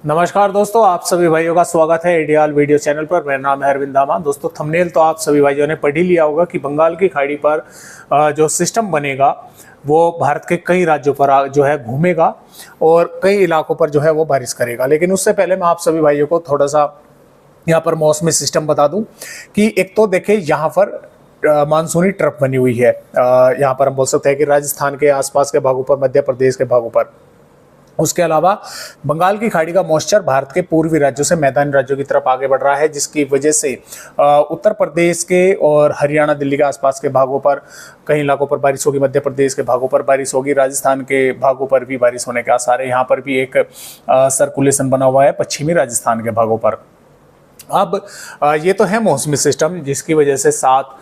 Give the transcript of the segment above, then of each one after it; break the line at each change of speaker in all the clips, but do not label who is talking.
नमस्कार दोस्तों, आप सभी भाइयों का स्वागत है आइडियल वीडियो चैनल पर। मेरा नाम है अरविंद दामा। दोस्तों, थंबनेल तो आप सभी भाइयों ने पढ़ ही लिया होगा कि बंगाल की खाड़ी पर जो सिस्टम बनेगा वो भारत के कई राज्यों पर जो है घूमेगा और कई इलाकों पर जो है वो बारिश करेगा। लेकिन उससे पहले मैं आप सभी भाइयों को थोड़ा सा यहाँ पर मौसमी सिस्टम बता दूं कि एक तो देखिए यहाँ पर मानसूनी ट्रफ बनी हुई है। यहाँ पर हम बोल सकते हैं कि राजस्थान के आसपास के भागों पर, मध्य प्रदेश के भागों पर। उसके अलावा बंगाल की खाड़ी का मॉइस्चर भारत के पूर्वी राज्यों से मैदानी राज्यों की तरफ आगे बढ़ रहा है, जिसकी वजह से उत्तर प्रदेश के और हरियाणा, दिल्ली के आसपास के भागों पर कई इलाकों पर बारिश होगी, मध्य प्रदेश के भागों पर बारिश होगी, राजस्थान के भागों पर भी बारिश होने के आसार है। यहाँ पर भी एक सर्कुलेशन बना हुआ है पश्चिमी राजस्थान के भागों पर। अब ये तो है मौसमी सिस्टम, जिसकी वजह से 7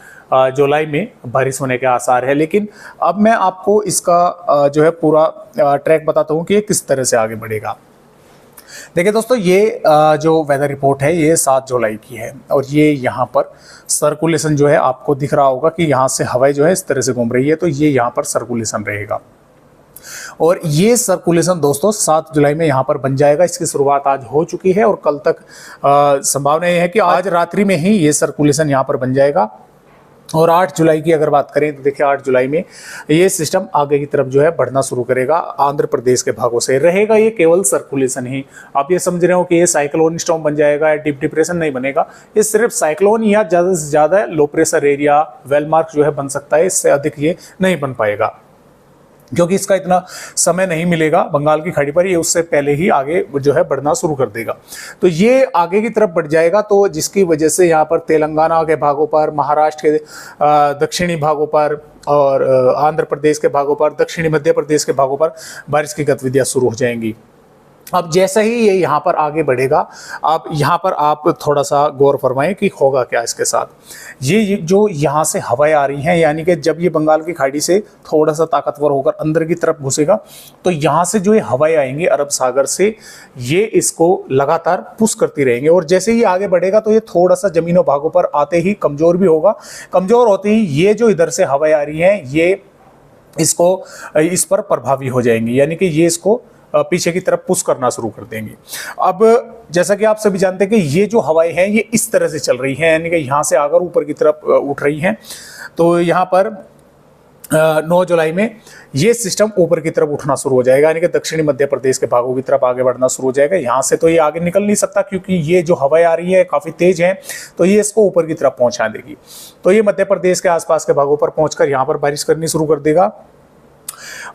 जुलाई में बारिश होने के आसार है। लेकिन अब मैं आपको इसका जो है पूरा ट्रैक बताता हूँ कि ये किस तरह से आगे बढ़ेगा। देखिए दोस्तों, ये जो वेदर रिपोर्ट है ये 7 जुलाई की है और ये यहाँ पर सर्कुलेशन जो है आपको दिख रहा होगा कि यहाँ से हवाएं जो है इस तरह से घूम रही है, तो ये यहाँ पर सर्कुलेशन रहेगा। और ये सर्कुलेशन दोस्तों 7 जुलाई में यहाँ पर बन जाएगा। इसकी शुरुआत आज हो चुकी है और कल तक संभावना ये है कि आज रात्रि में ही ये सर्कुलेशन यहाँ पर बन जाएगा। और 8 जुलाई की अगर बात करें तो देखिए 8 जुलाई में ये सिस्टम आगे की तरफ जो है बढ़ना शुरू करेगा। आंध्र प्रदेश के भागों से रहेगा ये केवल सर्कुलेशन ही। आप ये समझ रहे हो कि ये साइक्लोन स्टॉर्म बन जाएगा या डीप डिप्रेशन नहीं बनेगा। ये सिर्फ साइक्लोन या ज़्यादा से ज़्यादा लो प्रेशर एरिया, वेलमार्क जो है बन सकता है। इससे अधिक ये नहीं बन पाएगा क्योंकि इसका इतना समय नहीं मिलेगा बंगाल की खाड़ी पर। ये उससे पहले ही आगे जो है बढ़ना शुरू कर देगा, तो ये आगे की तरफ बढ़ जाएगा। तो जिसकी वजह से यहाँ पर तेलंगाना के भागों पर, महाराष्ट्र के दक्षिणी भागों पर और आंध्र प्रदेश के भागों पर, दक्षिणी मध्य प्रदेश के भागों पर बारिश की गतिविधियाँ शुरू हो जाएंगी। अब जैसा ही ये यहाँ पर आगे बढ़ेगा, आप यहाँ पर आप थोड़ा सा गौर फरमाएं कि होगा क्या इसके साथ। ये जो यहाँ से हवाएं आ रही हैं, यानी कि जब ये बंगाल की खाड़ी से थोड़ा सा ताकतवर होकर अंदर की तरफ घुसेगा तो यहाँ से जो ये हवाएं आएंगी अरब सागर से, ये इसको लगातार पुश करती रहेंगी। और जैसे ही आगे बढ़ेगा तो ये थोड़ा सा जमीनों भागों पर आते ही कमज़ोर भी होगा। कमज़ोर होते ही ये जो इधर से हवाएं आ रही हैं ये इस पर प्रभावी हो जाएंगी, यानी कि ये इसको पीछे की तरफ पुश करना शुरू कर देंगे। अब जैसा कि आप सभी जानते हैं कि ये जो हवाएं हैं ये इस तरह से चल रही हैं, यानी कि यहाँ से आकर ऊपर की तरफ उठ रही हैं। तो यहाँ पर 9 जुलाई में ये सिस्टम ऊपर की तरफ उठना शुरू हो जाएगा, यानी कि दक्षिणी मध्य प्रदेश के भागों की तरफ आगे बढ़ना शुरू हो जाएगा। यहाँ से तो ये आगे निकल नहीं सकता क्योंकि ये जो हवाएं आ रही है काफ़ी तेज हैं, तो ये इसको ऊपर की तरफ पहुँचा देगी। तो ये मध्य प्रदेश के आसपास के भागों पर पहुँचकर यहाँ पर बारिश करनी शुरू कर देगा।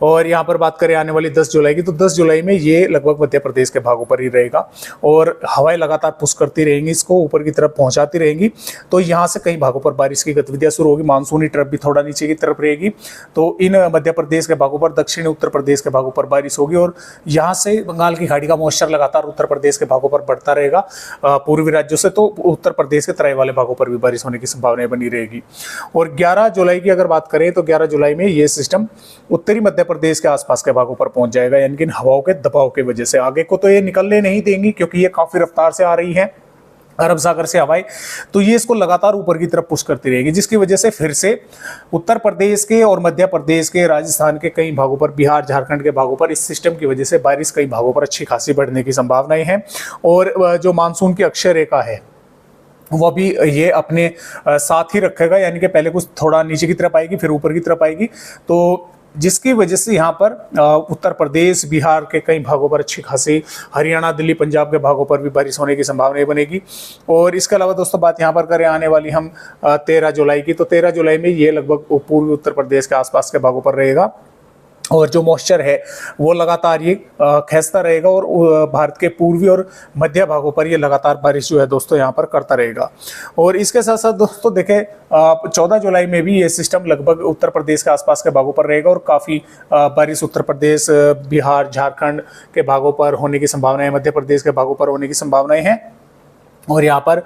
और यहाँ पर बात करें आने वाली 10 जुलाई की, तो 10 जुलाई में ये लगभग मध्य प्रदेश के भागों पर ही रहेगा और हवाएं लगातार पुश करती रहेंगी, इसको ऊपर की तरफ पहुँचाती रहेंगी। तो यहाँ से कई भागों पर बारिश की गतिविधियाँ शुरू होगी। मानसूनी ट्रफ भी थोड़ा नीचे की तरफ रहेगी, तो इन मध्य प्रदेश के भागों पर, दक्षिणी उत्तर प्रदेश के भागों पर बारिश होगी। और यहाँ से बंगाल की खाड़ी का मॉइस्चर लगातार उत्तर प्रदेश के भागों पर बढ़ता रहेगा पूर्वी राज्यों से, तो उत्तर प्रदेश के तराई वाले भागों पर भी बारिश होने की संभावना बनी रहेगी। और 11 जुलाई की अगर बात करें तो 11 जुलाई में ये सिस्टम उत्तरी मध्य प्रदेश के आसपास के भागों पर पहुंच जाएगा, यानी कि हवाओं के दबाव की वजह से। आगे को तो ये निकलने नहीं देंगी क्योंकि ये काफी रफ्तार से आ रही है अरब सागर से हवाएं, तो ये इसको लगातार ऊपर की तरफ पुश करती रहेगी, जिसकी वजह से फिर से उत्तर प्रदेश के और मध्य प्रदेश के, राजस्थान के कई भागों पर, बिहार, झारखंड के भागों पर इस सिस्टम की वजह से बारिश कई भागों पर अच्छी खासी बढ़ने की संभावनाएं हैं। और जो मानसून की अक्षय रेखा है वो भी ये अपने साथ ही रखेगा, यानी कि पहले कुछ थोड़ा नीचे की तरफ आएगी फिर ऊपर की तरफ आएगी, तो जिसकी वजह से यहाँ पर उत्तर प्रदेश, बिहार के कई भागों पर अच्छी खासी, हरियाणा, दिल्ली, पंजाब के भागों पर भी बारिश होने की संभावना बनेगी। और इसके अलावा दोस्तों बात यहाँ पर करें आने वाली हम 13 जुलाई की, तो 13 जुलाई में ये लगभग पूर्वी उत्तर प्रदेश के आसपास के भागों पर रहेगा और जो मॉइस्चर है वो लगातार ये खींचता रहेगा और भारत के पूर्वी और मध्य भागों पर ये लगातार बारिश जो है दोस्तों यहाँ पर करता रहेगा। और इसके साथ साथ दोस्तों देखें 14 जुलाई में भी ये सिस्टम लगभग उत्तर प्रदेश के आसपास के भागों पर रहेगा और काफ़ी बारिश उत्तर प्रदेश, बिहार, झारखंड के भागों पर होने की संभावनाएं, मध्य प्रदेश के भागों पर होने की संभावनाएं हैं। और यहाँ पर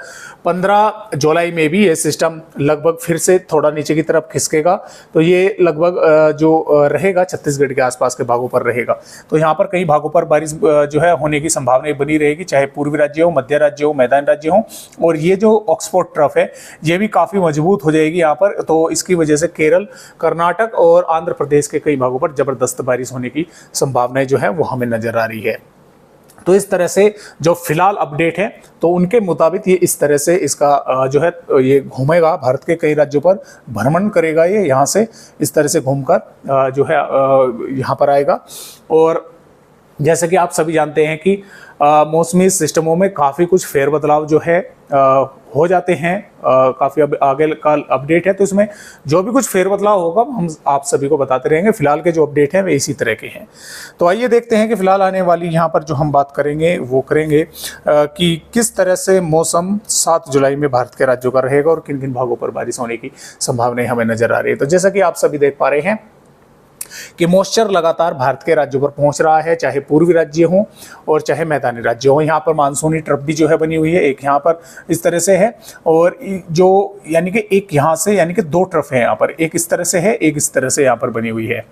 15 जुलाई में भी ये सिस्टम लगभग फिर से थोड़ा नीचे की तरफ खिसकेगा, तो ये लगभग जो रहेगा छत्तीसगढ़ के आसपास के भागों पर रहेगा। तो यहाँ पर कई भागों पर बारिश जो है होने की संभावना बनी रहेगी, चाहे पूर्वी राज्य हो, मध्य राज्य हो, मैदानी राज्य हो। और ये जो ऑक्सफोर्ड ट्रफ है ये भी काफ़ी मजबूत हो जाएगी यहाँ पर, तो इसकी वजह से केरल, कर्नाटक और आंध्र प्रदेश के कई भागों पर ज़बरदस्त बारिश होने की संभावनाएं जो है वो हमें नजर आ रही है। तो इस तरह से जो फिलहाल अपडेट है तो उनके मुताबिक ये इस तरह से इसका जो है ये घूमेगा, भारत के कई राज्यों पर भ्रमण करेगा, ये यहाँ से इस तरह से घूमकर जो है यहाँ पर आएगा। और जैसे कि आप सभी जानते हैं कि मौसमी सिस्टमों में काफ़ी कुछ फेरबदलाव जो है हो जाते हैं, काफ़ी अब आगे का अपडेट है, तो इसमें जो भी कुछ फेरबदलाव होगा हम आप सभी को बताते रहेंगे। फिलहाल के जो अपडेट हैं वे इसी तरह के हैं। तो आइए देखते हैं कि फिलहाल आने वाली यहाँ पर जो हम बात करेंगे वो करेंगे कि किस तरह से मौसम 7 जुलाई में भारत के राज्यों का रहेगा और किन किन भागों पर बारिश होने की संभावनाएं हमें नजर आ रही है। तो जैसा कि आप सभी देख पा रहे हैं कि मॉइस्चर लगातार भारत के राज्यों पर पहुंच रहा है, चाहे पूर्वी राज्य हों और चाहे मैदानी राज्य हों। यहाँ पर मानसूनी ट्रफ भी जो है बनी हुई है, एक यहाँ पर इस तरह से है और जो यानी कि एक यहाँ से यानी कि 2 ट्रफ है यहाँ पर, एक इस तरह से है, एक इस तरह से यहाँ पर बनी हुई है।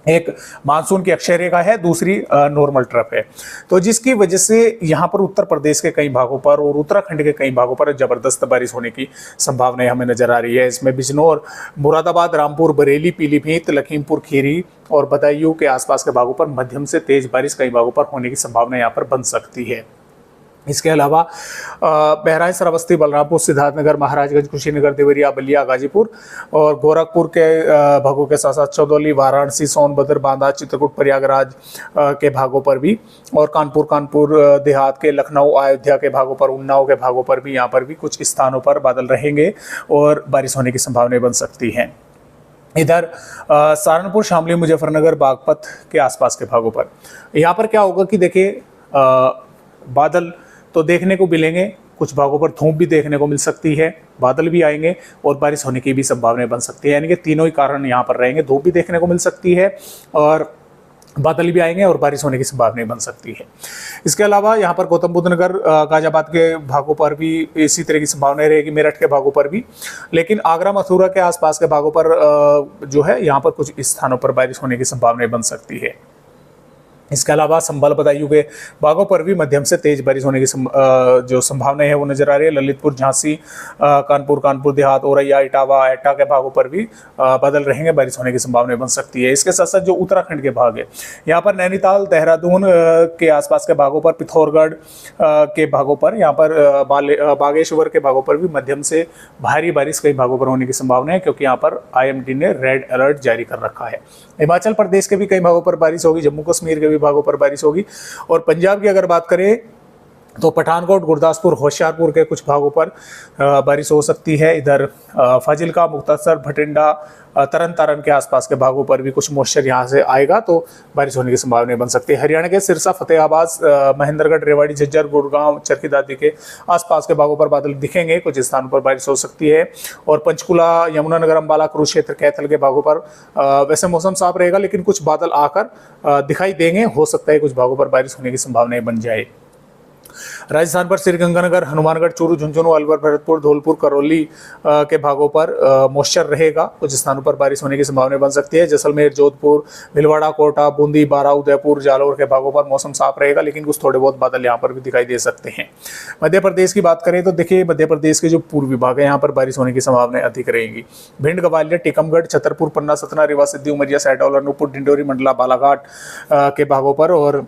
एक मानसून की अक्षय रेखा है, दूसरी नॉर्मल ट्रफ है। तो जिसकी वजह से यहाँ पर उत्तर प्रदेश के कई भागों पर और उत्तराखंड के कई भागों पर जबरदस्त बारिश होने की संभावनाएं हमें नजर आ रही है। इसमें बिजनौर, मुरादाबाद, रामपुर, बरेली, पीलीभीत, लखीमपुर खीरी और बदायूं के आसपास के भागों पर मध्यम से तेज बारिश कई भागों पर होने की संभावना यहाँ पर बन सकती है। इसके अलावा बहराइच, श्रावस्ती, बलरामपुर, सिद्धार्थनगर, महाराजगंज, कुशीनगर, देवरिया, बलिया, गाजीपुर और गोरखपुर के भागों के साथ साथ चौदौली, वाराणसी, सोनभद्र, बांदा, चित्रकूट, प्रयागराज के भागों पर भी और कानपुर देहात के, लखनऊ, अयोध्या के भागों पर, उन्नाव के भागों पर भी यहाँ पर भी कुछ स्थानों पर बादल रहेंगे और बारिश होने की संभावनाएं बन सकती हैं। इधर सहारनपुर, शामली, मुजफ्फरनगर, बागपत के आसपास के भागों पर यहाँ पर क्या होगा कि देखिए बादल तो देखने को मिलेंगे, कुछ भागों पर धूप भी देखने को मिल सकती है, बादल भी आएंगे और बारिश होने की भी संभावनाएं बन सकती है। यानी कि तीनों ही कारण यहाँ पर रहेंगे, धूप भी देखने को मिल सकती है और बादल भी आएंगे और बारिश होने की संभावनाएं बन सकती है। इसके अलावा यहाँ पर गौतम बुद्ध नगर, गाजियाबाद के भागों पर भी इसी तरह की संभावनाएं रहेगी, मेरठ के भागों पर भी, लेकिन आगरा, मथुरा के आसपास के भागों पर जो है यहाँ पर कुछ स्थानों पर बारिश होने की संभावनाएं बन सकती है। इसके अलावा संभल, बदायूं के भागों पर भी मध्यम से तेज बारिश होने की जो संभावना है वो नजर आ रही है। ललितपुर, झांसी, कानपुर देहात, औरैया, इटावा, एटा के भागों पर भी बादल रहेंगे, बारिश होने की संभावना बन सकती है। इसके साथ साथ जो उत्तराखंड के भाग है यहाँ पर नैनीताल, देहरादून के आसपास के भागों पर, पिथौरगढ़ के भागों पर, यहाँ पर बागेश्वर के भागों पर भी मध्यम से भारी बारिश कई भागों पर होने की संभावना है, क्योंकि यहाँ पर IMD ने रेड अलर्ट जारी कर रखा है। हिमाचल प्रदेश के भी कई भागों पर बारिश होगी, जम्मू कश्मीर के भी भागों पर बारिश होगी और पंजाब की अगर बात करें तो पठानकोट, गुरदासपुर, होशियारपुर के कुछ भागों पर बारिश हो सकती है। इधर फाजिलका, मुक्तसर, भटिंडा, तरन तारण के आसपास के भागों पर भी कुछ मॉइस्चर यहाँ से आएगा तो बारिश होने की संभावना बन सकती है। हरियाणा के सिरसा, फतेहाबाद, महेंद्रगढ़, रेवाड़ी, झज्जर, गुड़गांव, चरखी दादरी के आसपास के भागों पर बादल दिखेंगे, कुछ स्थानों पर बारिश हो सकती है। और पंचकुला, यमुनानगर, अंबाला, कुरुक्षेत्र, कैथल के भागों पर वैसे मौसम साफ रहेगा, लेकिन कुछ बादल आकर दिखाई देंगे, हो सकता है कुछ भागों पर बारिश होने की संभावनाएं बन जाए। राजस्थान पर श्रीगंगानगर, हनुमानगढ़, चूरू, झुंझुनू, अलवर, भरतपुर, धौलपुर, करौली के भागों पर मॉइस्चर रहेगा, कुछ स्थानों पर बारिश होने की संभावना बन सकती है। जैसलमेर, जोधपुर, भीलवाड़ा, कोटा, बूंदी, बारा, उदयपुर, जालौर के भागों पर मौसम साफ रहेगा, लेकिन कुछ थोड़े बहुत बादल यहाँ पर भी दिखाई दे सकते हैं। मध्य प्रदेश की बात करें तो देखिए मध्य प्रदेश के जो पूर्वी भाग है यहाँ पर बारिश होने की संभावनाएं अधिक रहेंगी। भिंड, ग्वालियर, टीकमगढ़, छतरपुर, पन्ना, सतना, रीवा, सिद्धि, उमरिया, सैटौल, अनूपपुर, डिंडोरी, मंडला, बालाघाट के भागों पर और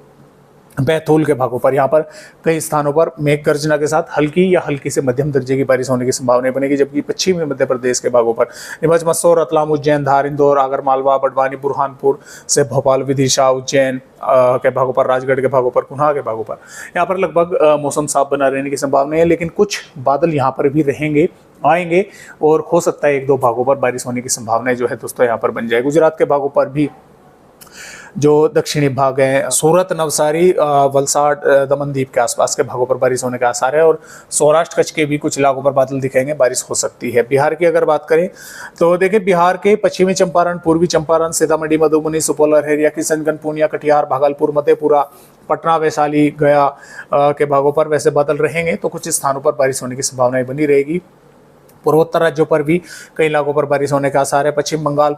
बैतूल के भागों पर यहाँ पर कई स्थानों पर मेघ गर्जना के साथ हल्की या हल्की से मध्यम दर्जे की बारिश होने की संभावना बनेगी। जबकि पश्चिमी मध्य प्रदेश के भागों पर नीमच, मसौर, रतलाम, उज्जैन, धार, इंदौर, आगर मालवा, बड़वानी, बुरहानपुर से भोपाल, विदिशा, उज्जैन के भागों पर, राजगढ़ के भागों पर, कुन्हा के भागों पर यहाँ पर लगभग मौसम साफ बना रहने की संभावना है, लेकिन कुछ बादल यहाँ पर भी रहेंगे, आएंगे और हो सकता है 1-2 भागों पर बारिश होने की संभावना जो है दोस्तों यहाँ पर बन जाए। गुजरात के भागों पर भी जो दक्षिणी भाग हैं, सूरत, नवसारी, वलसाड, दमनदीप के आसपास के भागों पर बारिश होने के आसार है और सौराष्ट्र, कच्छ के भी कुछ इलाकों पर बादल दिखेंगे, बारिश हो सकती है। बिहार की अगर बात करें तो देखिए बिहार के पश्चिमी चंपारण, पूर्वी चंपारण, सीतामढ़ी, मधुबनी, सुपौल, अररिया, किशनगंज, पूर्णिया, कटिहार, भागलपुर, मधेपुरा, पटना, वैशाली, गया के भागों पर वैसे बादल रहेंगे, तो कुछ स्थानों पर बारिश होने की संभावनाएं बनी रहेगी। पूर्वोत्तर राज्यों पर भी कई इलाकों पर बारिश होने का आसार है। पश्चिम बंगाल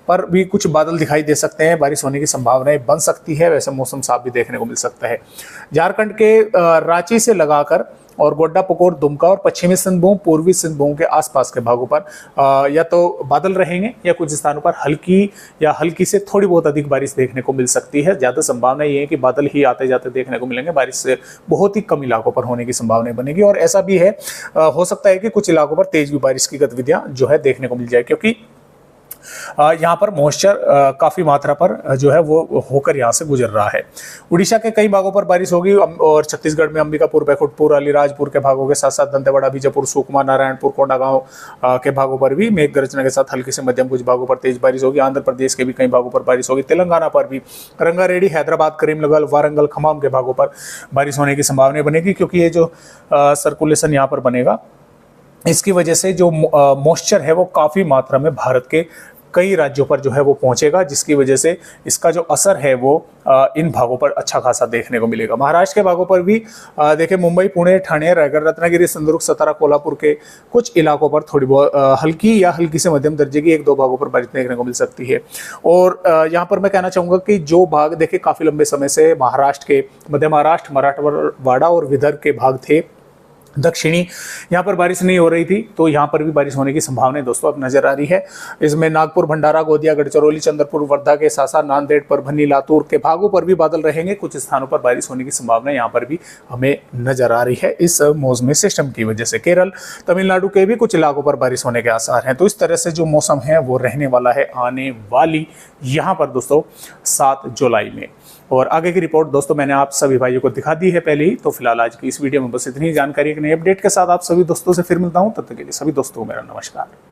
पर भी कुछ बादल दिखाई दे सकते हैं, बारिश होने की संभावनाएं बन सकती है, वैसे मौसम साफ भी देखने को मिल सकता है। झारखंड के रांची से लगाकर और गोड्डा, पकोर, दुमका और पश्चिमी सिंहभूम, पूर्वी सिंहभूम के आसपास के भागों पर या तो बादल रहेंगे या कुछ स्थानों पर हल्की या हल्की से थोड़ी बहुत अधिक बारिश देखने को मिल सकती है। ज्यादा संभावना ये है कि बादल ही आते जाते देखने को मिलेंगे, बारिश से बहुत ही कम इलाकों पर होने की संभावना बनेगी। और ऐसा भी है, हो सकता है कि कुछ इलाकों पर तेज भी बारिश की गतिविधियां जो है देखने को मिल जाए, क्योंकि यहाँ पर मॉइस्चर काफी मात्रा पर जो है वो होकर यहाँ से गुजर रहा है। उड़ीसा के कई भागों पर बारिश होगी और छत्तीसगढ़ में अंबिकापुर, बैकुंठपुर, अलीराजपुर के भागों के साथ साथ दंतेवाड़ा, बीजापुर, सुकमा, नारायणपुर, कोंडागांव के भागों पर भी मेघ गर्जना के साथ हल्की से मध्यम कुछ भागों पर तेज बारिश होगी। आंध्र प्रदेश के भी कई भागों पर बारिश होगी। तेलंगाना पर भी रंगारेड्डी, हैदराबाद, करीमनगर, वारंगल, खम्मम के भागों पर बारिश होने की संभावना बनेगी, क्योंकि ये जो सर्कुलेशन यहाँ पर बनेगा, इसकी वजह से जो मॉइस्चर है वो काफ़ी मात्रा में भारत के कई राज्यों पर जो है वो पहुंचेगा, जिसकी वजह से इसका जो असर है वो इन भागों पर अच्छा खासा देखने को मिलेगा। महाराष्ट्र के भागों पर भी देखिए, मुंबई, पुणे, ठाणे, रायगढ़, रत्नागिरी, सिंधुदुर्ग, सतारा, कोल्हापुर के कुछ इलाकों पर थोड़ी बहुत हल्की या हल्की से मध्यम दर्जे की 1-2 भागों पर बारिश देखने को मिल सकती है। और यहाँ पर मैं कहना चाहूँगा कि जो भाग देखिए काफ़ी लंबे समय से महाराष्ट्र के, मध्य महाराष्ट्र, मराठवाड़ा और विदर्भ के भाग थे, दक्षिणी, यहाँ पर बारिश नहीं हो रही थी, तो यहाँ पर भी बारिश होने की संभावना दोस्तों अब नजर आ रही है। इसमें नागपुर, भंडारा, गोंदिया, गढ़चिरौली, चंद्रपुर, वर्धा के साथ नांदेड़, परभनी, लातूर के भागों पर भी बादल रहेंगे। कुछ स्थानों पर बारिश होने की संभावना यहाँ पर भी हमें नजर आ रही है इस मौसमी सिस्टम की वजह से। केरल, तमिलनाडु के भी कुछ इलाकों पर बारिश होने के आसार हैं। तो इस तरह से जो मौसम है वो रहने वाला है आने वाली यहाँ पर दोस्तों 7 जुलाई में। और आगे की रिपोर्ट दोस्तों मैंने आप सभी भाइयों को दिखा दी है पहले ही। तो फिलहाल आज की इस वीडियो में बस इतनी जानकारी, एक नई अपडेट के साथ आप सभी दोस्तों से फिर मिलता हूं। तब तक के लिए सभी दोस्तों को मेरा नमस्कार।